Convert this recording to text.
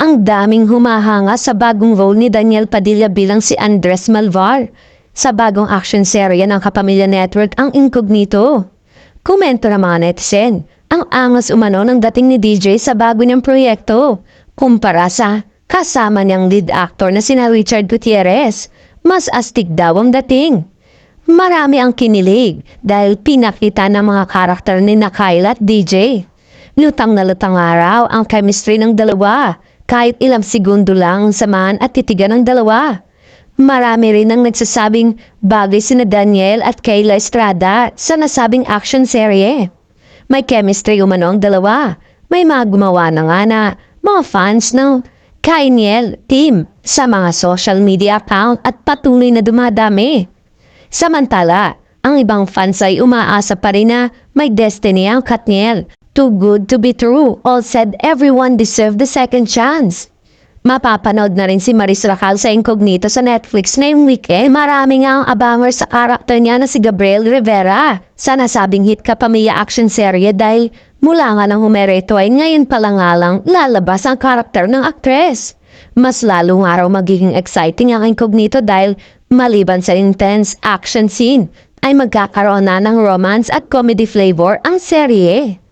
Ang daming humahanga sa bagong role ni Daniel Padilla bilang si Andres Malvar. Sa bagong action serye ng Kapamilya Network ang Incognito. Komento ng mga netizen, ang angas umano ng dating ni DJ sa bago niyang proyekto. Kumpara sa kasama niyang lead actor na sina Richard Gutierrez, mas astig daw ang dating. Marami ang kinilig dahil pinakita ng mga karakter ni Kyle at DJ. Lutang na lutang araw ang chemistry ng dalawa, kahit ilang segundo lang ang samahan at titigan ng dalawa. Marami rin ang nagsasabing bagay sina Daniel at Kayla Estrada sa nasabing action serye. May chemistry umano ang dalawa. May mga gumawa na nga na mga fans ng Kaniel team sa mga social media account at patuloy na dumadami. Samantala, ang ibang fans ay umaasa pa rin na may destiny ang Katniel. Too good to be true. All said everyone deserved the second chance. Mapapanood na rin si Maris Racal sa Incognito sa Netflix ngayong weekend. Marami nga ang abanger sa karakter niya na si Gabriel Rivera sa nasabing hit Kapamilya action serye dahil mula nga nang humereto ay ngayon pala nga lang lalabas ang karakter ng aktres. Mas lalo nga raw magiging exciting ang Incognito dahil maliban sa intense action scene ay magkakaroon na ng romance at comedy flavor ang serye.